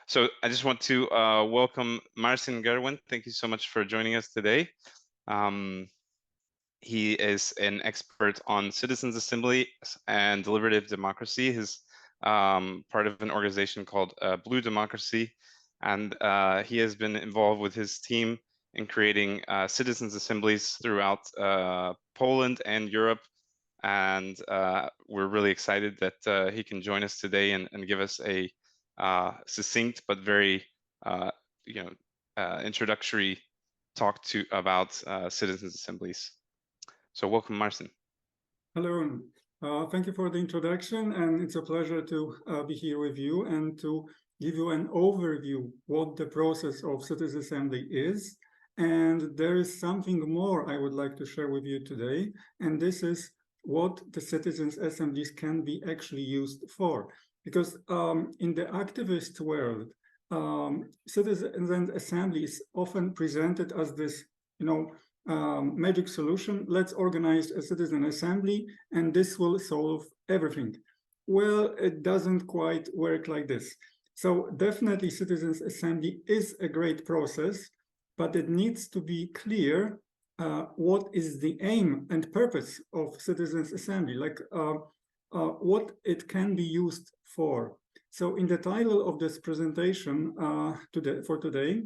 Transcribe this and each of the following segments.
So I just want to welcome Marcin Gerwin. Thank you so much for joining us today. He is an expert on citizens' assembly and deliberative democracy. He's part of an organization called Blue Democracy, and he has been involved with his team in creating citizens' assemblies throughout Poland and Europe. And we're really excited that he can join us today and give us a succinct but very introductory talk about citizens' assemblies. So welcome, Marcin. Hello, thank you for the introduction, and it's a pleasure to be here with you and to give you an overview what the process of citizens' assembly is. And there is something more I would like to share with you today, and this is what the citizens' assemblies can be actually used for. Because in the activist world, citizens' assembly is often presented as this, magic solution. Let's organize a citizen assembly and this will solve everything. Well, it doesn't quite work like this. So definitely citizens assembly is a great process, but it needs to be clear what is the aim and purpose of citizens assembly, like what it can be used for. So in the title of this presentation for today,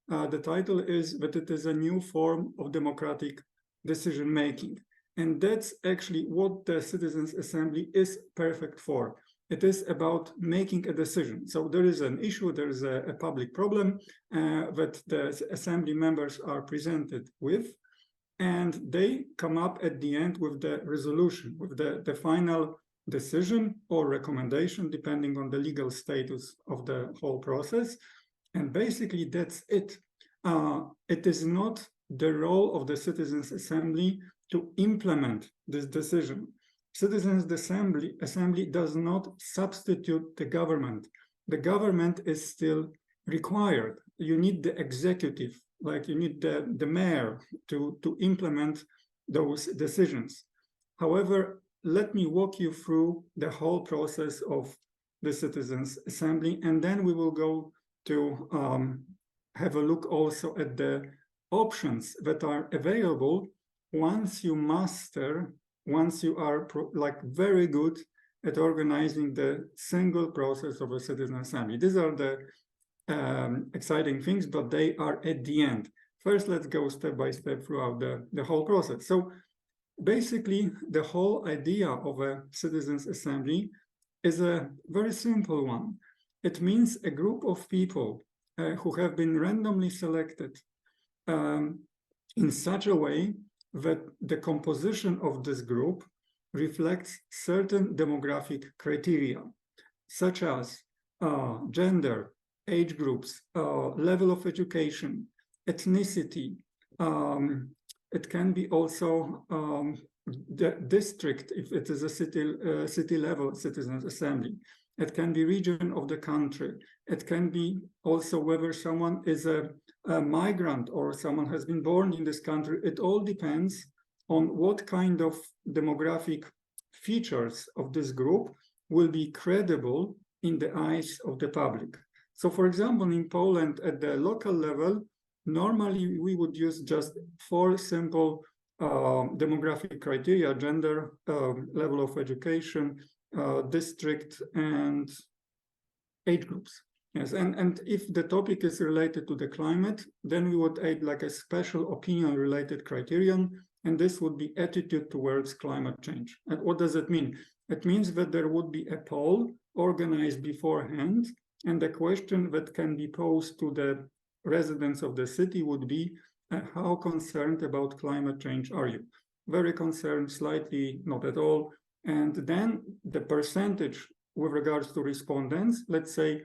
the title is that it is a new form of democratic decision-making. And that's actually what the Citizens' Assembly is perfect for. It is about making a decision. So there is an issue, there is a public problem that the Assembly members are presented with, and they come up at the end with the resolution, with the final decision or recommendation, depending on the legal status of the whole process. And basically, that's it. It is not the role of the Citizens' Assembly to implement this decision. Citizens' Assembly does not substitute the government. The government is still required. You need the executive, like you need the mayor to implement those decisions. However, let me walk you through the whole process of the Citizens' Assembly, and then we will go to have a look also at the options that are available once you are very good at organizing the single process of a citizen assembly. These are the exciting things, but they are at the end. First, let's go step by step throughout the whole process. So basically, the whole idea of a citizens assembly is a very simple one. It means a group of people who have been randomly selected in such a way that the composition of this group reflects certain demographic criteria, such as gender, age groups, level of education, ethnicity. It can be also the district, if it is a city level citizens assembly. It can be region of the country. It can be also whether someone is a migrant or someone has been born in this country. It all depends on what kind of demographic features of this group will be credible in the eyes of the public. So for example, in Poland at the local level, normally we would use just 4 simple demographic criteria: gender, level of education, district, and age groups. Yes, and if the topic is related to the climate, then we would add like a special opinion related criterion, and this would be attitude towards climate change. And what does it mean? It means that there would be a poll organized beforehand, and the question that can be posed to the residents of the city would be, how concerned about climate change are you? Very concerned, slightly, not at all. And then the percentage with regards to respondents, let's say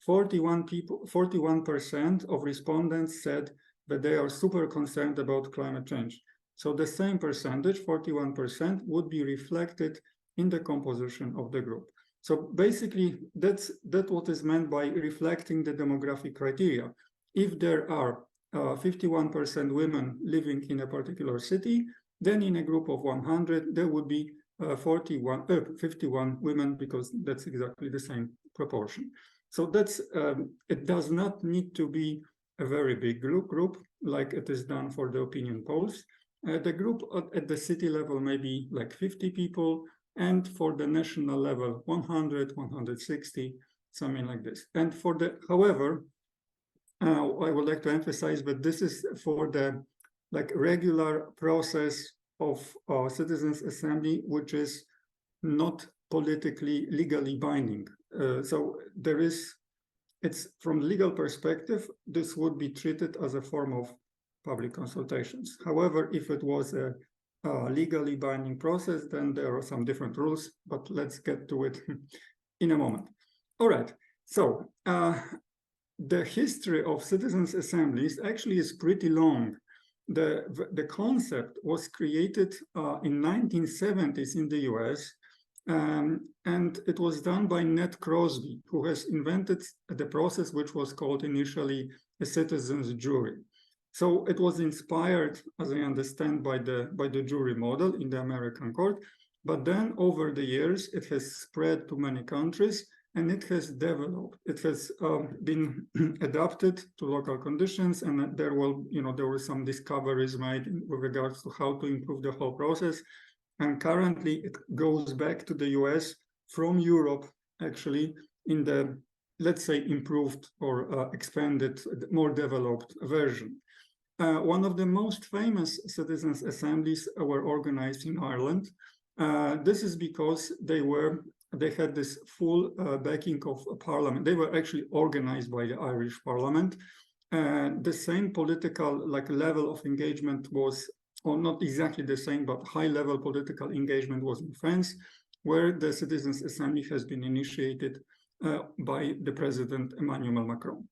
41% of respondents said that they are super concerned about climate change. So the same percentage, 41%, would be reflected in the composition of the group. So basically, that's what is meant by reflecting the demographic criteria. If there are 51% women living in a particular city, then in a group of 100, there would be 51 women, because that's exactly the same proportion. So that's it does not need to be a very big group like it is done for the opinion polls. The group at the city level may be like 50 people, and for the national level 100, 160, something like this. And for the, however, I would like to emphasize that this is for the like regular process of citizens assembly, which is not politically legally binding. So there is, it's from legal perspective, this would be treated as a form of public consultations. However, if it was a legally binding process, then there are some different rules, but let's get to it in a moment. All right, so the history of citizens' assemblies actually is pretty long. The concept was created in 1970s in the US, and it was done by Ned Crosby, who has invented the process which was called initially a citizens' jury. So it was inspired, as I understand, by the jury model in the American court, but then over the years it has spread to many countries, and it has developed. It has been adapted to local conditions, and there were some discoveries made with regards to how to improve the whole process. And currently, it goes back to the US from Europe, actually, in the, let's say, improved or expanded, more developed version. One of the most famous citizens' assemblies were organized in Ireland. This is because they had this full backing of a parliament. They were actually organized by the Irish parliament. The same political level of engagement was, or not exactly the same, but high-level political engagement was in France, where the Citizens' Assembly has been initiated by the President Emmanuel Macron.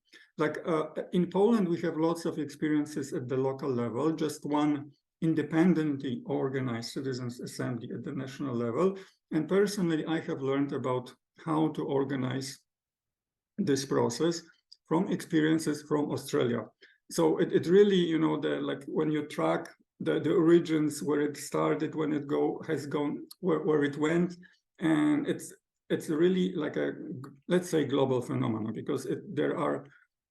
In Poland, we have lots of experiences at the local level, just one independently organized Citizens' Assembly at the national level. And personally, I have learned about how to organize this process from experiences from Australia. So it really, when you track the origins, where it started, when it has gone, where it went, and it's really like a, let's say, global phenomenon, because there are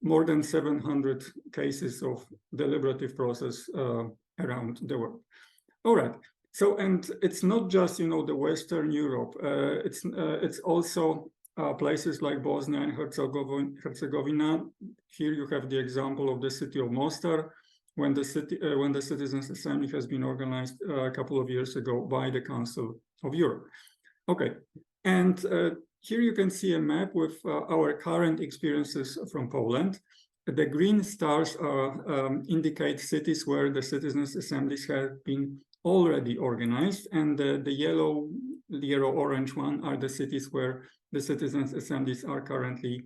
more than 700 cases of deliberative process around the world. All right. So, and it's not just, the Western Europe. It's also places like Bosnia and Herzegovina. Here you have the example of the city of Mostar, when the Citizens' Assembly has been organized a couple of years ago by the Council of Europe. Okay, and here you can see a map with our current experiences from Poland. The green stars indicate cities where the citizens' assemblies have been already organized, and the yellow-orange one are the cities where the citizens' assemblies are currently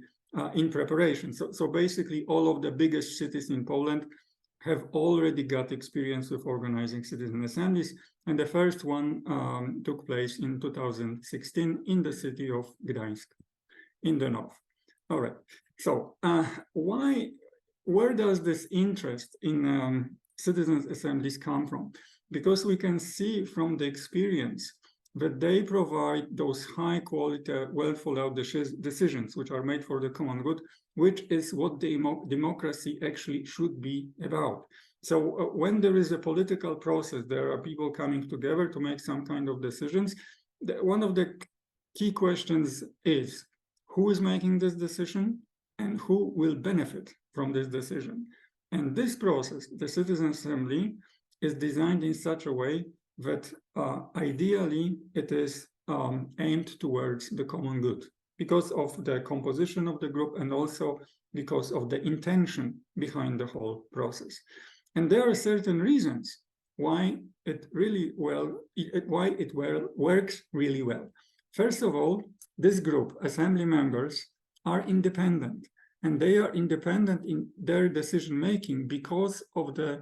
in preparation. So basically, all of the biggest cities in Poland have already got experience with organizing citizen assemblies, and the first one took place in 2016 in the city of Gdańsk in the north. All right, so where does this interest in citizens assemblies come from? Because we can see from the experience that they provide those high quality, well thought out decisions which are made for the common good, which is what democracy actually should be about. So when there is a political process, there are people coming together to make some kind of decisions. One of the key questions is, who is making this decision and who will benefit from this decision? And this process, the Citizen Assembly, is designed in such a way that ideally it is aimed towards the common good, because of the composition of the group and also because of the intention behind the whole process. And there are certain reasons why it works really well. First of all, this group, assembly members, are independent, and they are independent in their decision-making because of the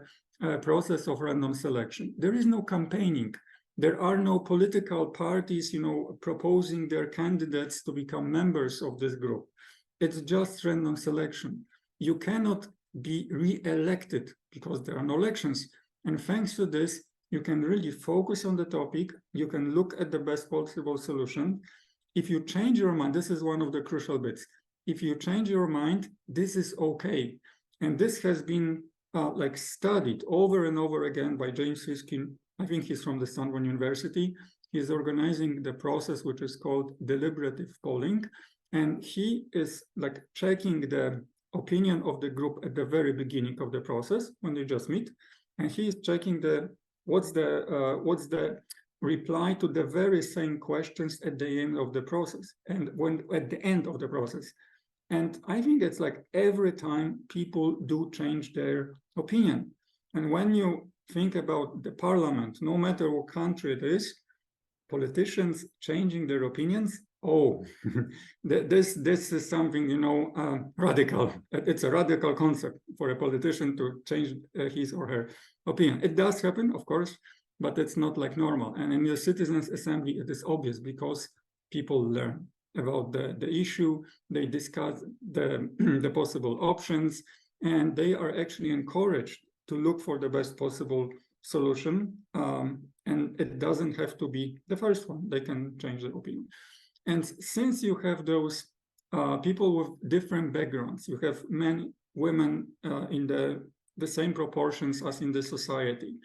process of random selection. There is no campaigning. There are no political parties, proposing their candidates to become members of this group. It's just random selection. You cannot be re-elected because there are no elections. And thanks to this, you can really focus on the topic. You can look at the best possible solution. If you change your mind, this is one of the crucial bits. if you change your mind, this is okay. And this has been like studied over and over again by James Hiskin. I think he's from the Stanford University. He's organizing the process which is called deliberative polling. And he is like checking the opinion of the group at the very beginning of the process when they just meet. And he is checking what's the reply to the very same questions at the end of the process and when at the end of the process. And I think it's like every time people do change their opinion. And when you think about the parliament, no matter what country it is, politicians changing their opinions, oh, this is something, you know, radical. It's a radical concept for a politician to change his or her opinion. It does happen, of course, but it's not like normal. And in the citizens' assembly, it is obvious because people learn about the issue, they discuss the possible options, and they are actually encouraged to look for the best possible solution. And it doesn't have to be the first one. They can change their opinion. And since you have those people with different backgrounds, you have men, women in the same proportions as in the society.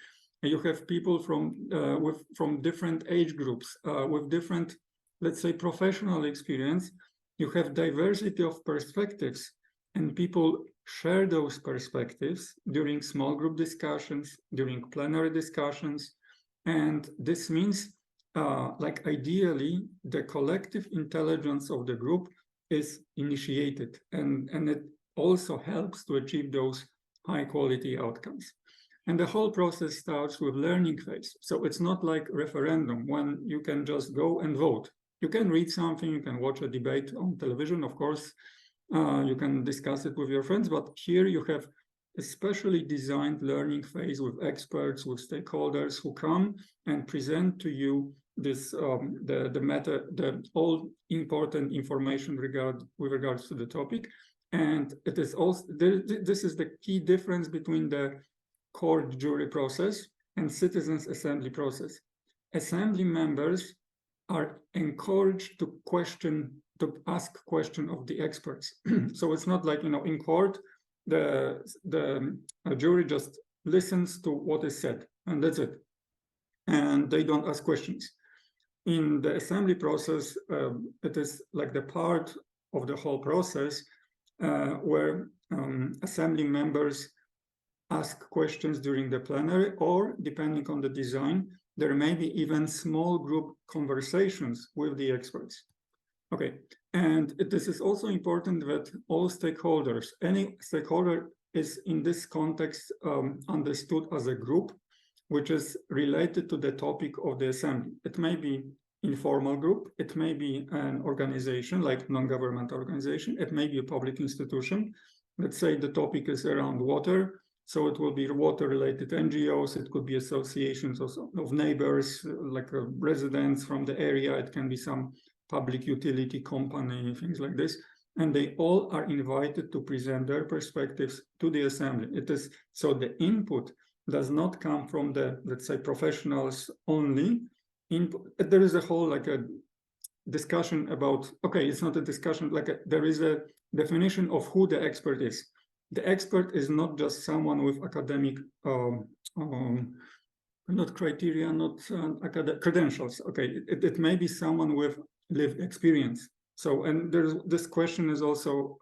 And you have people from different age groups with different, let's say, professional experience. You have diversity of perspectives, and people share those perspectives during small group discussions, during plenary discussions. And this means, like ideally, the collective intelligence of the group is initiated, and it also helps to achieve those high quality outcomes. And the whole process starts with learning phase. So it's not like referendum when you can just go and vote. You can read something, you can watch a debate on television, of course, you can discuss it with your friends, but here you have a specially designed learning phase with experts, with stakeholders who come and present to you this the all important information with regards to the topic. And it is also this is the key difference between the court jury process and citizens assembly process. Assembly members are encouraged to ask question of the experts. So it's not like, you know, in court, the jury just listens to what is said, and that's it. And they don't ask questions. In the assembly process, it is like the part of the whole process where assembly members ask questions during the plenary, or depending on the design, there may be even small group conversations with the experts. Okay, and this is also important that all stakeholders, any stakeholder is in this context understood as a group, which is related to the topic of the assembly. It may be informal group, it may be an organization like non-governmental organization, it may be a public institution. Let's say the topic is around water, so it will be water-related NGOs, it could be associations of neighbors, like residents from the area, it can be some public utility company, things like this. And they all are invited to present their perspectives to the assembly. It is so the input does not come from the, let's say, professionals only. There is a whole like a discussion about, okay, it's not a discussion, like there is a definition of who the expert is. The expert is not just someone with academic, not criteria, not academic credentials. Okay, it may be someone with lived experience. So, and there's this question is also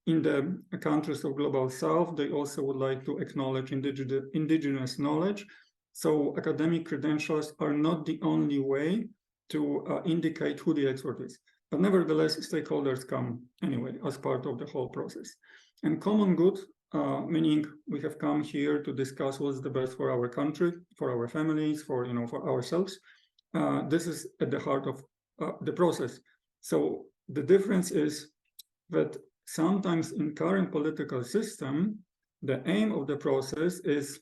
in the countries of Global South, they also would like to acknowledge indigenous knowledge. So academic credentials are not the only way to indicate who the expert is. But nevertheless, stakeholders come anyway as part of the whole process. And common good, meaning we have come here to discuss what's the best for our country, for our families, for, you know, for ourselves. This is at the heart of the process. So the difference is that sometimes in current political system, the aim of the process is,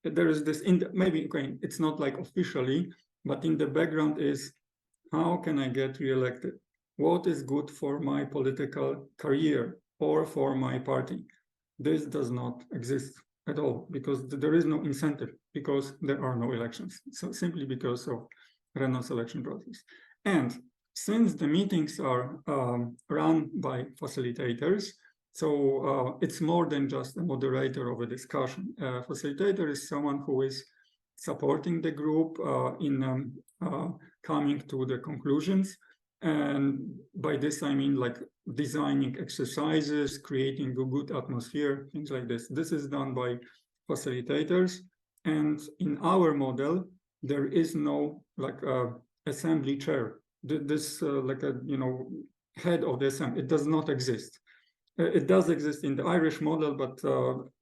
there is this, maybe, okay, it's not like officially, but in the background is, how can I get reelected? What is good for my political career or for my party? This does not exist at all, because there is no incentive, because there are no elections. So simply because of Renault's election process. And since the meetings are run by facilitators, so it's more than just a moderator of a discussion. A facilitator is someone who is supporting the group in coming to the conclusions. And by this, I mean like designing exercises, creating a good atmosphere, things like this. This is done by facilitators. And in our model, there is no like assembly chair. This like a, head of the assembly. It does not exist. It does exist in the Irish model, but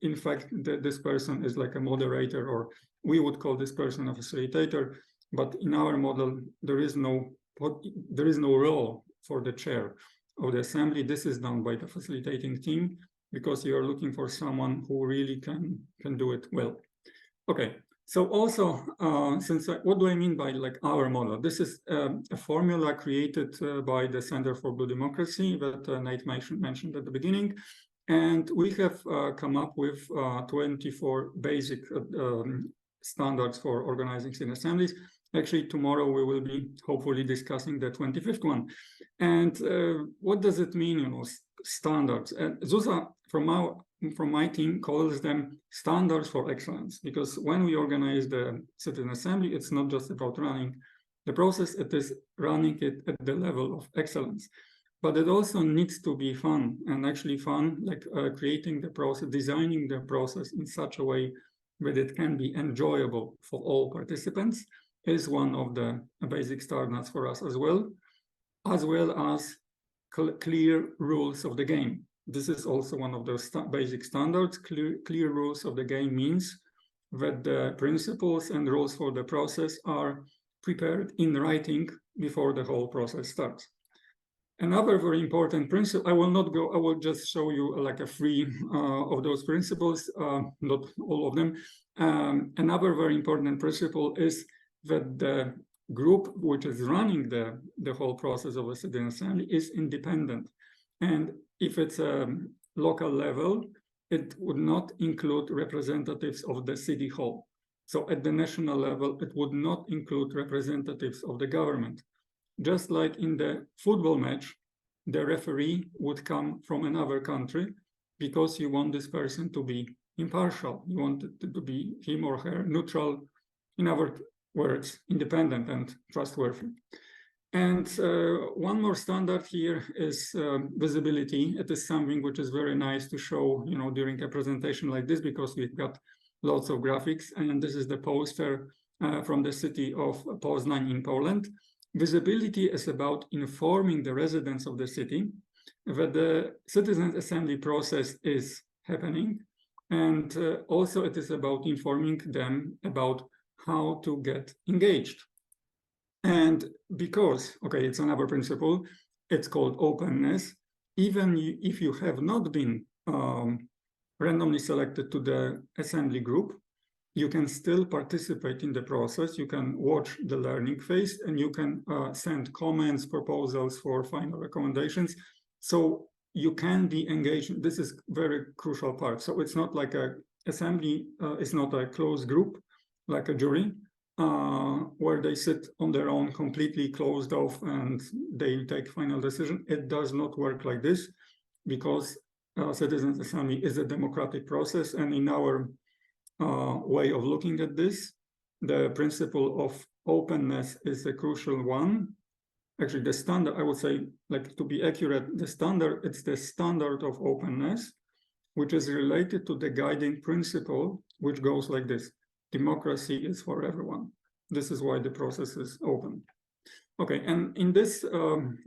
in fact, this person is like a moderator, or we would call this person a facilitator. But in our model, there is no role for the chair of the assembly. This is done by the facilitating team, because you are looking for someone who really can do it well. Okay. So also, what do I mean by like our model? This is a formula created by the Center for Blue Democracy that Nate mentioned at the beginning. And we have come up with 24 basic standards for organizing citizen assemblies. Actually, tomorrow we will be hopefully discussing the 25th one. And what does it mean, standards? And Zuzia from my team calls them standards for excellence, because when we organize the citizen assembly, it's not just about running the process, it is running it at the level of excellence. But it also needs to be fun, and actually fun, like creating the process, designing the process in such a way that it can be enjoyable for all participants, is one of the basic standards for us as well as clear rules of the game. This is also one of those basic standards. Clear rules of the game means that the principles and rules for the process are prepared in writing before the whole process starts. Another very important principle, I will just show you like a few of those principles, not all of them. Another very important principle is that the group which is running the whole process of a citizen assembly is independent. And if it's a local level, it would not include representatives of the city hall. So at the national level, it would not include representatives of the government. Just like in the football match, the referee would come from another country because you want this person to be impartial. You want it to be him or her neutral, in other words, independent and trustworthy. And one more standard here is visibility. It is something which is very nice to show, during a presentation like this, because we've got lots of graphics. And this is the poster from the city of Poznań in Poland. Visibility is about informing the residents of the city that the citizens' assembly process is happening. And also it is about informing them about how to get engaged. And because, it's another principle, it's called openness. Even if you have not been randomly selected to the assembly group, you can still participate in the process. You can watch the learning phase, and you can send comments, proposals for final recommendations. So you can be engaged. This is very crucial part. So it's not like assembly is not a closed group, like a jury, where they sit on their own, completely closed off, and they take final decision. It does not work like this, because citizens' assembly is a democratic process, and in our way of looking at this, the principle of openness is a crucial one. Actually, the standard, I would say, like to be accurate, it's the standard of openness, which is related to the guiding principle, which goes like this: democracy is for everyone. This is why the process is open. Okay, and in this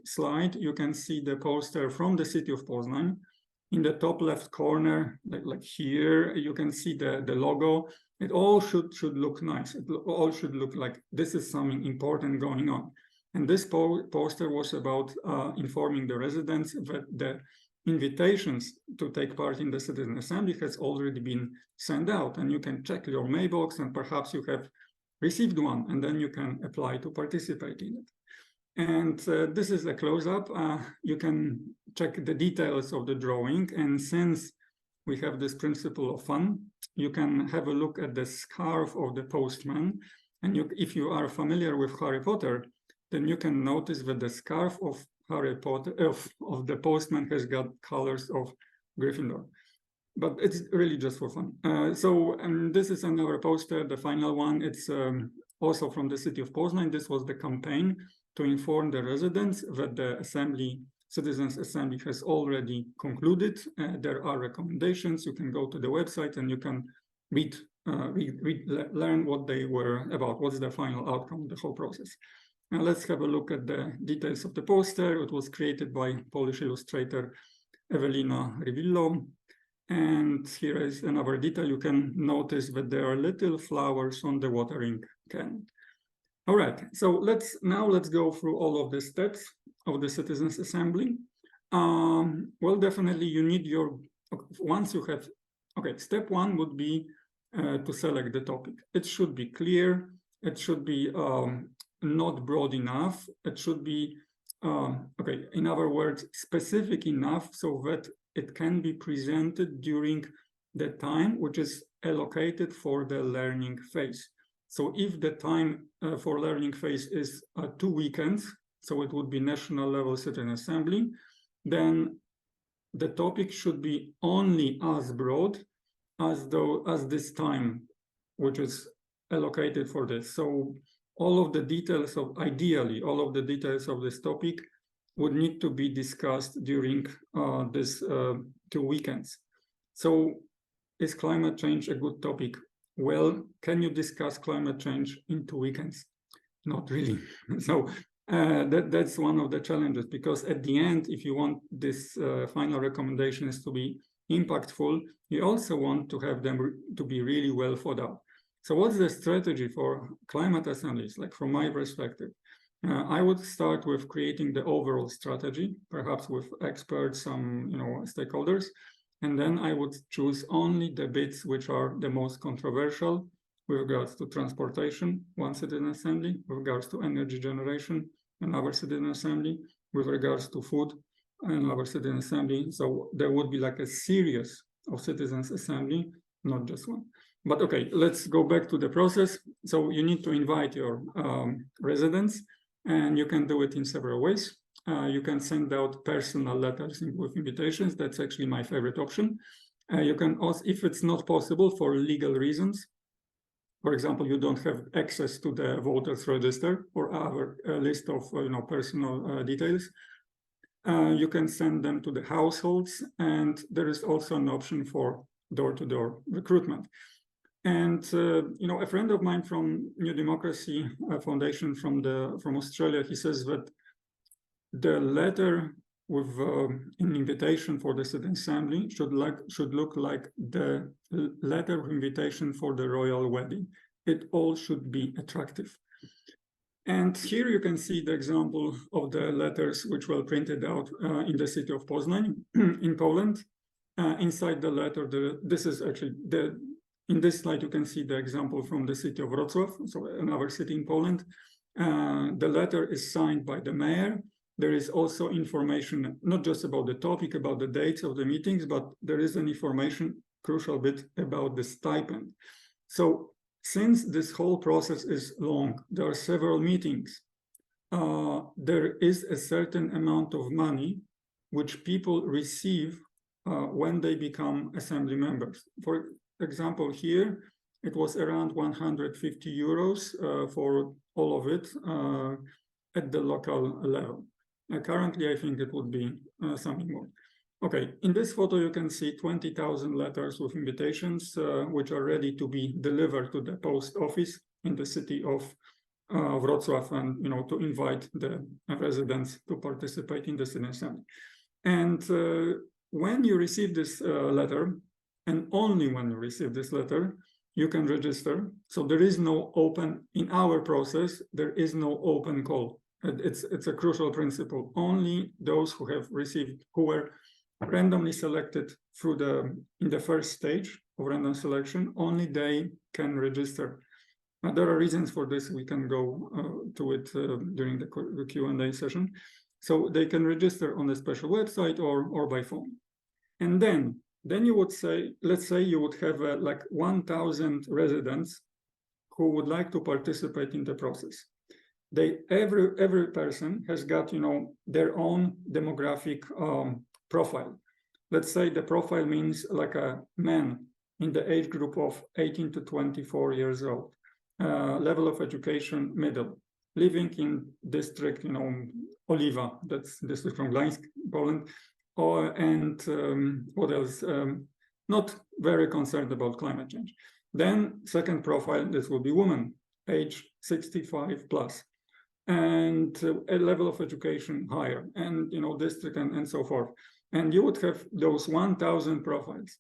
slide, you can see the poster from the city of Poznań. In the top left corner, like here, you can see the logo. It all should look nice. It all should look like this is something important going on. And this poster was about informing the residents that the invitations to take part in the citizen assembly has already been sent out, and you can check your mailbox, and perhaps you have received one, and then you can apply to participate in it. And this is a close-up. You can check the details of the drawing, and since we have this principle of fun, you can have a look at the scarf of the postman. And if you are familiar with Harry Potter, then you can notice that the scarf of Harry Potter, of the postman, has got colors of Gryffindor. But it's really just for fun. So this is another poster, the final one. It's also from the city of Poznan. This was the campaign to inform the residents that the Citizens Assembly has already concluded. There are recommendations. You can go to the website and you can learn what they were about, what's the final outcome of the whole process. Now let's have a look at the details of the poster. It was created by Polish illustrator Ewelina Rivillo. And here is another detail. You can notice that there are little flowers on the watering can. All right, so let's go through all of the steps of the Citizens Assembly. Well, definitely you need once you have, step one would be to select the topic. It should be clear. It should be not broad enough. It should be, in other words, specific enough so that it can be presented during the time which is allocated for the learning phase. So if the time for learning phase is 2 weekends, so it would be national level Citizen Assembly, then the topic should be only as broad as this time which is allocated for this. So all of the details ideally, all of the details of this topic would need to be discussed during this 2 weekends. So is climate change a good topic? Well, can you discuss climate change in 2 weekends? Not really. So that's one of the challenges, because at the end, if you want this final recommendations to be impactful, you also want to have them to be really well thought out. So what's the strategy for climate assemblies? Like from my perspective, I would start with creating the overall strategy, perhaps with experts, some stakeholders, and then I would choose only the bits which are the most controversial with regards to transportation, one Citizen Assembly, with regards to energy generation, another Citizen Assembly, with regards to food, another Citizen Assembly. So there would be like a series of Citizens Assembly, not just one. But okay, let's go back to the process. So you need to invite your residents, and you can do it in several ways. You can send out personal letters with invitations. That's actually my favorite option. You can also, if it's not possible for legal reasons, for example, you don't have access to the voters register or our list of personal details, you can send them to the households, and there is also an option for door-to-door recruitment. And a friend of mine from New Democracy Foundation from Australia, he says that the letter with an invitation for the Citizen Assembly should look like the letter of invitation for the royal wedding. It all should be attractive. And here you can see the example of the letters which were printed out in the city of Poznan in Poland. Inside the letter, this is actually in this slide, you can see the example from the city of Wrocław, so another city in Poland. The letter is signed by the mayor. There is also information, not just about the topic, about the dates of the meetings, but there is an information, crucial bit, about the stipend. So since this whole process is long, there are several meetings, there is a certain amount of money which people receive when they become assembly members. For example, here, it was around 150 euros for all of it at the local level. Currently, I think it would be something more. Okay, in this photo, you can see 20,000 letters with invitations, which are ready to be delivered to the post office in the city of Wrocław, and to invite the residents to participate in the Citizen Assembly. And when you receive this letter, and only when you receive this letter, you can register. So there is no open, in our process, there is no open call. It's a crucial principle. Only those who have received, who were randomly selected in the first stage of random selection, only they can register. Now, there are reasons for this. We can go to it during the Q&A session. So they can register on a special website or by phone. And then you would say, let's say you would have like 1,000 residents who would like to participate in the process. every person has got, you know, their own demographic profile. Let's say the profile means like a man in the age group of 18 to 24 years old, level of education, middle, living in district, you know, Oliva, that's district from Gdańsk, Poland, and what else? Not very concerned about climate change. Then second profile, this will be woman, age 65 plus, and a level of education higher, and, you know, district and so forth. And you would have those 1,000 profiles.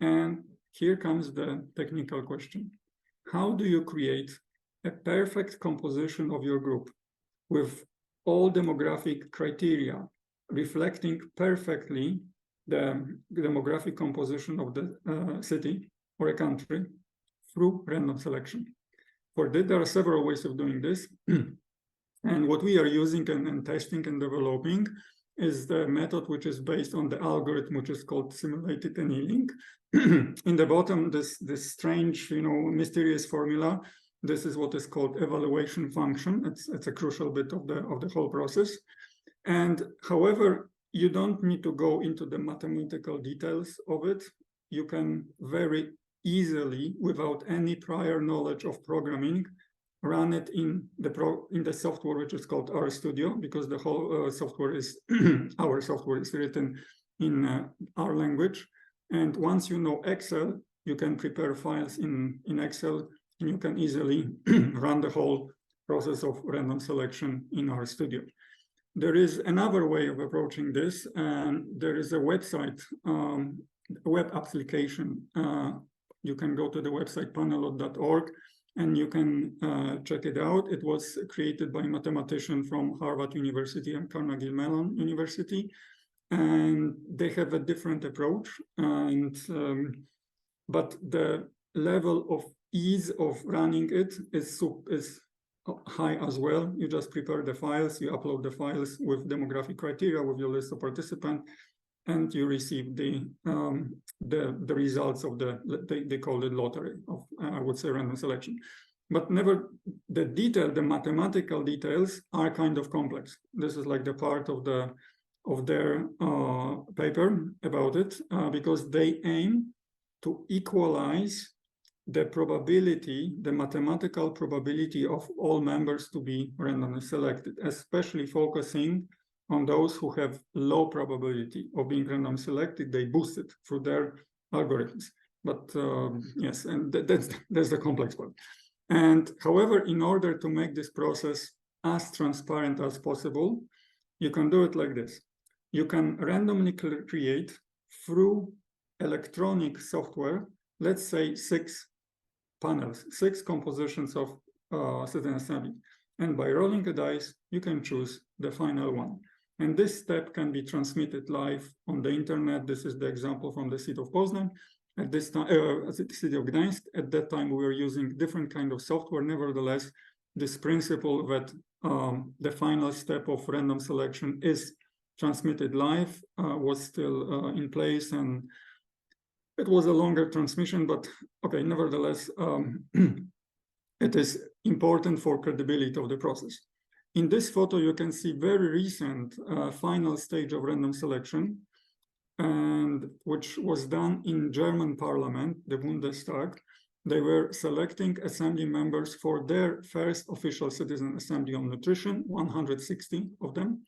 And here comes the technical question. How do you create a perfect composition of your group with all demographic criteria reflecting perfectly the demographic composition of the city or a country through random selection? For that, there are several ways of doing this. And what we are using and testing and developing is the method which is based on the algorithm which is called simulated annealing. In the bottom, this strange, you know, mysterious formula. This is what is called evaluation function. It's a crucial bit of the whole process. And however, you don't need to go into the mathematical details of it. You can very easily, without any prior knowledge of programming, run it in the software which is called RStudio, because the whole software is our software is written in our language. And once you know Excel, you can prepare files in Excel, and you can easily run the whole process of random selection in RStudio. There is another way of approaching this, and there is a website, web application. You can go to the website panelot.org, and you can check it out. It was created by a mathematician from Harvard University and Carnegie Mellon University, and they have a different approach. And but the level of ease of running it is high as well. You just prepare the files, you upload the files with demographic criteria, with your list of participants, and you receive the results of they call it lottery of, I would say, random selection. But never the mathematical details are kind of complex. This is like the part of their paper about it, because they aim to equalize the probability, the mathematical probability of all members to be randomly selected, especially focusing on those who have low probability of being randomly selected. They boost it through their algorithms. But yes, and that's the complex part. And however, in order to make this process as transparent as possible, you can do it like this. You can randomly create through electronic software, let's say 6 panels, 6 compositions of citizen assembly. And by rolling a dice, you can choose the final one. And this step can be transmitted live on the internet. This is the example from the city of Poznań. At this time, the city of Gdańsk, at that time, we were using different kind of software. Nevertheless, this principle that the final step of random selection is transmitted live was still in place, and it was a longer transmission, but okay, nevertheless, it is important for credibility of the process. In this photo, you can see very recent final stage of random selection, and which was done in German parliament, the Bundestag. They were selecting assembly members for their first official citizen assembly on nutrition, 160 of them.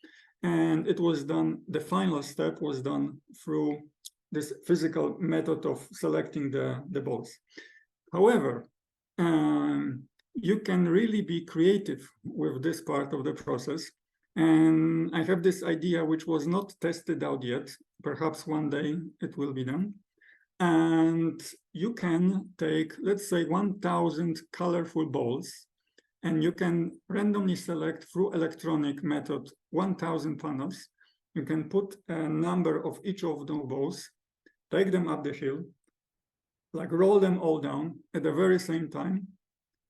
And it was done, the final step was done through this physical method of selecting the balls. However, you can really be creative with this part of the process. And I have this idea which was not tested out yet. Perhaps one day it will be done. And you can take, let's say, 1,000 colorful balls, and you can randomly select through electronic method 1,000 panels. You can put a number of each of those balls, take them up the hill, like roll them all down at the very same time,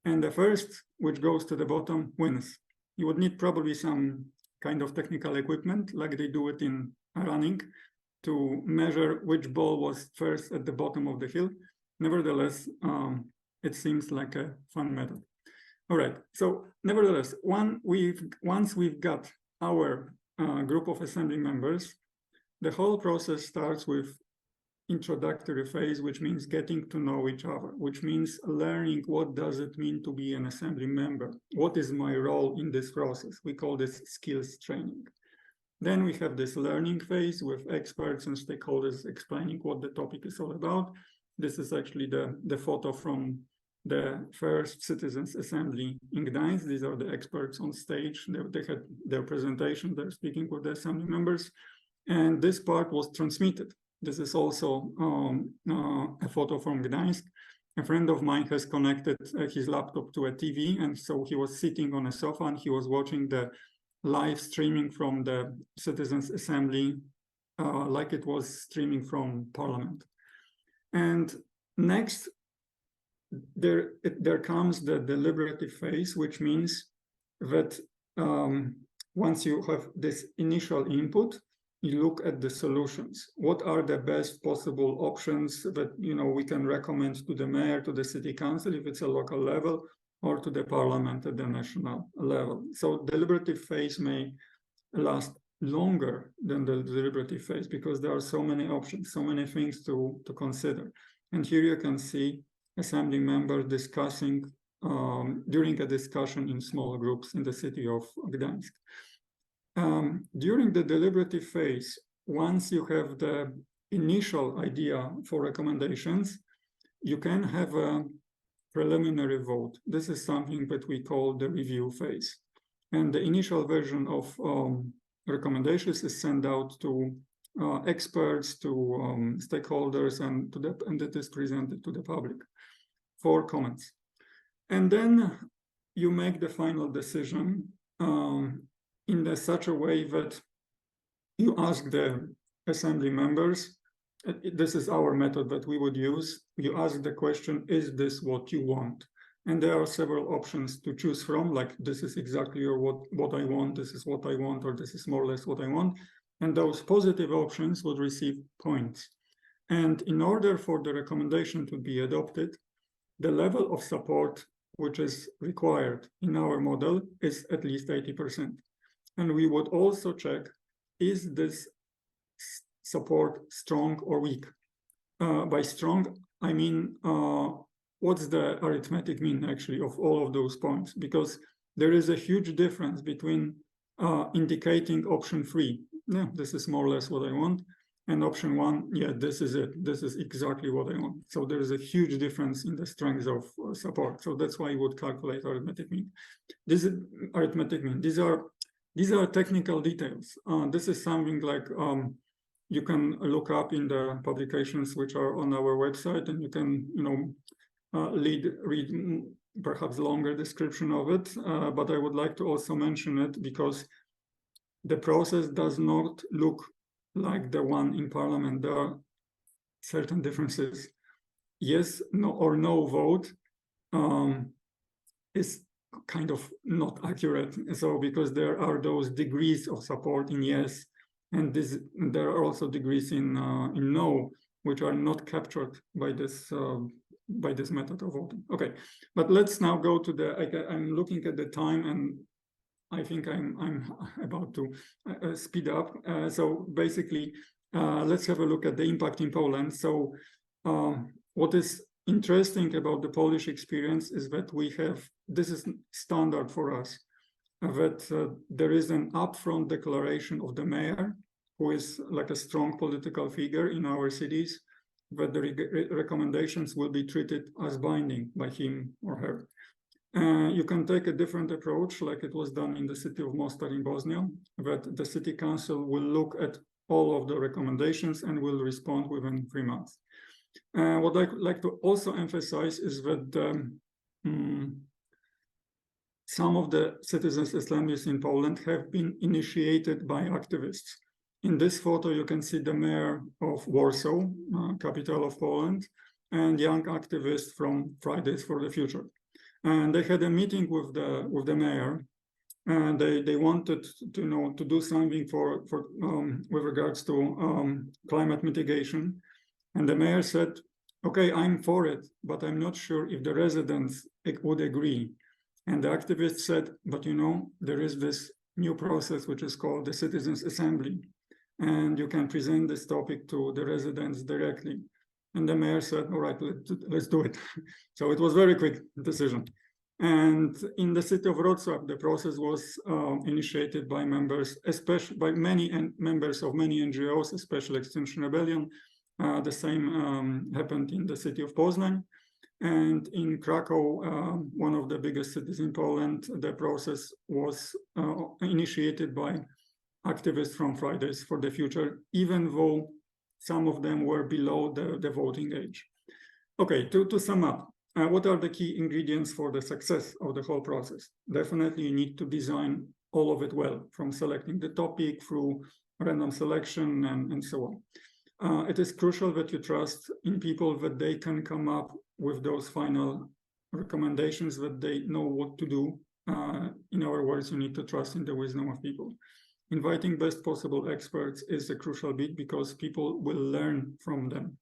and the first which goes to the bottom wins. You would need probably some kind of technical equipment, like they do it in running, to measure which ball was first at the bottom of the hill. Nevertheless, it seems like a fun method. All right. So nevertheless, once we've got our group of assembly members, the whole process starts with introductory phase, which means getting to know each other, which means learning what does it mean to be an assembly member. What is my role in this process? We call this skills training. Then we have this learning phase with experts and stakeholders explaining what the topic is all about. This is actually the photo from the first Citizens Assembly in Gdańsk. These are the experts on stage. They had their presentation. They're speaking with the assembly members. And this part was transmitted. This is also a photo from Gdańsk. A friend of mine has connected his laptop to a TV, and so he was sitting on a sofa and he was watching the live streaming from the Citizens Assembly like it was streaming from Parliament. And next, there comes the deliberative phase, which means that once you have this initial input, you look at the solutions. What are the best possible options that we can recommend to the mayor, to the city council, if it's a local level, or to the parliament at the national level. So deliberative phase may last longer than the deliberative phase because there are so many options, so many things to consider. And here you can see assembly members discussing during a discussion in small groups in the city of Gdańsk. During the deliberative phase, once you have the initial idea for recommendations, you can have a preliminary vote. This is something that we call the review phase. And the initial version of recommendations is sent out to experts, to stakeholders, and it is presented to the public for comments. And then you make the final decision in such a way that you ask the assembly members, this is our method that we would use, you ask the question, is this what you want? And there are several options to choose from, like this is exactly what I want, this is what I want, or this is more or less what I want. And those positive options would receive points. And in order for the recommendation to be adopted, the level of support which is required in our model is at least 80%. And we would also check, is this support strong or weak? By strong, I mean, what's the arithmetic mean actually of all of those points? Because there is a huge difference between indicating option 3, yeah, this is more or less what I want, and option 1, yeah, this is it, this is exactly what I want. So there is a huge difference in the strength of support. So that's why you would calculate arithmetic mean. This is arithmetic mean. These are technical details. This is something like you can look up in the publications which are on our website, and you can, read perhaps longer description of it. But I would like to also mention it because the process does not look like the one in Parliament. There are certain differences. Yes, no, or no vote is kind of not accurate. So because there are those degrees of support in yes, and there are also degrees in no, which are not captured by this method of voting. Okay, but let's now go to I'm looking at the time, and I think I'm about to speed up. So basically, let's have a look at the impact in Poland. So what is interesting about the Polish experience is that we have, this is standard for us, that there is an upfront declaration of the mayor, who is like a strong political figure in our cities, that the recommendations will be treated as binding by him or her. You can take a different approach, like it was done in the city of Mostar in Bosnia, that the city council will look at all of the recommendations and will respond within 3 months. What I'd like to also emphasize is that some of the citizens' assemblies in Poland have been initiated by activists. In this photo, you can see the mayor of Warsaw, capital of Poland, and young activists from Fridays for the Future. And they had a meeting with the mayor, and they wanted to do something with regards to climate mitigation. And the mayor said, okay, I'm for it, but I'm not sure if the residents would agree. And the activists said, but you know, there is this new process which is called the Citizens' Assembly, and you can present this topic to the residents directly. And the mayor said, all right, let's do it. So it was a very quick decision. And in the city of Wrocław, the process was initiated by members, especially by many members of many NGOs, especially Extinction Rebellion. The same happened in the city of Poznań. And in Krakow, one of the biggest cities in Poland, the process was initiated by activists from Fridays for the Future, even though some of them were below the voting age. Okay, to sum up, what are the key ingredients for the success of the whole process? Definitely, you need to design all of it well, from selecting the topic through random selection and so on. It is crucial that you trust in people, that they can come up with those final recommendations, that they know what to do. In other words, you need to trust in the wisdom of people. Inviting best possible experts is a crucial bit because people will learn from them.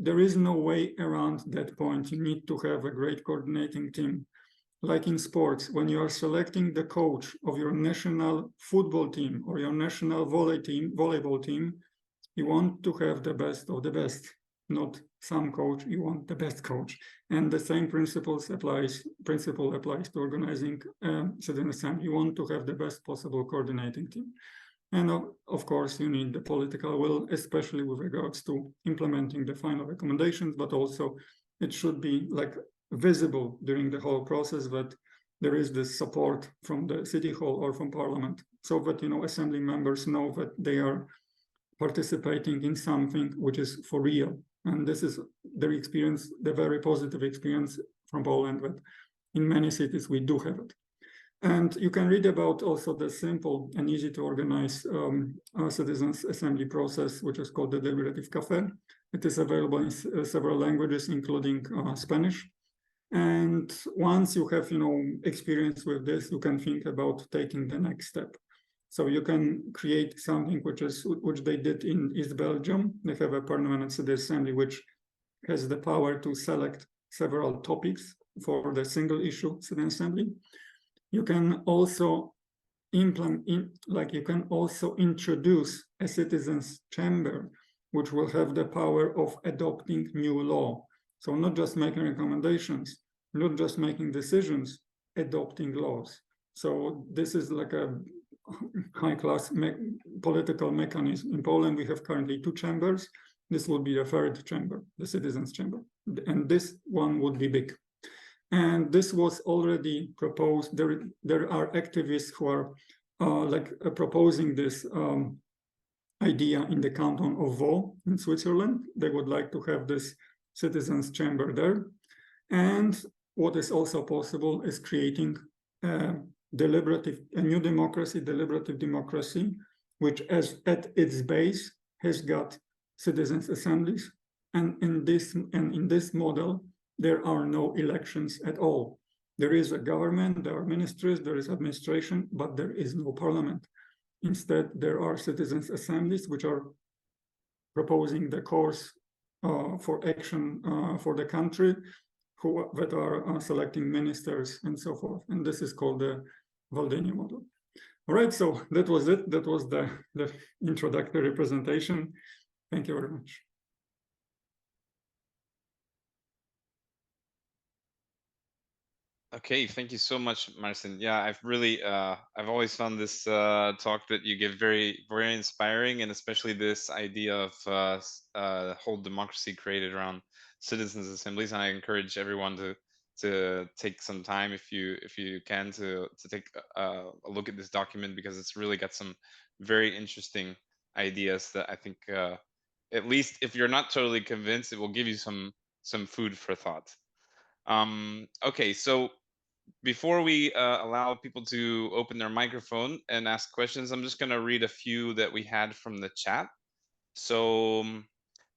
There is no way around that point. You need to have a great coordinating team. Like in sports, when you are selecting the coach of your national football team or your national volleyball team, you want to have the best of the best, not some coach, you want the best coach. And the same principle applies to organizing citizen assembly. You want to have the best possible coordinating team. And of course, you need the political will, especially with regards to implementing the final recommendations, but also it should be like visible during the whole process that there is this support from the city hall or from parliament, so that, you know, assembly members know that they are participating in something which is for real. And this is their experience, the very positive experience from Poland, that in many cities we do have it. And you can read about also the simple and easy to organize citizens assembly process, which is called the Deliberative Café. It is available in several languages, including Spanish. And once you have, you know, experience with this, you can think about taking the next step. So you can create something which they did in East Belgium. They have a permanent city assembly which has the power to select several topics for the single issue city assembly. You can also introduce a citizens' chamber, which will have the power of adopting new law. So not just making recommendations, not just making decisions, adopting laws. So this is like a high-class political mechanism. In Poland, we have currently 2 chambers. This would be the 3rd chamber, the citizens' chamber. And this one would be big. And this was already proposed. There are activists who are proposing this idea in the canton of Vaud in Switzerland. They would like to have this citizens' chamber there. And what is also possible is creating a new democracy, deliberative democracy, which at its base has got citizens' assemblies. And in this model, there are no elections at all. There is a government, there are ministries, there is administration, but there is no parliament. Instead, there are citizens' assemblies which are proposing the course for action for the country, that are selecting ministers and so forth. And this is called the Waldenia model. All right, so that was it. That was the introductory presentation. Thank you very much. Okay, thank you so much, Marcin. Yeah, I've always found this talk that you give very, very inspiring, and especially this idea of whole democracy created around citizens' assemblies. And I encourage everyone to take some time, if you can, to take a look at this document, because it's really got some very interesting ideas that I think, at least if you're not totally convinced, it will give you some food for thought. Okay, so before we allow people to open their microphone and ask questions, I'm just going to read a few that we had from the chat. So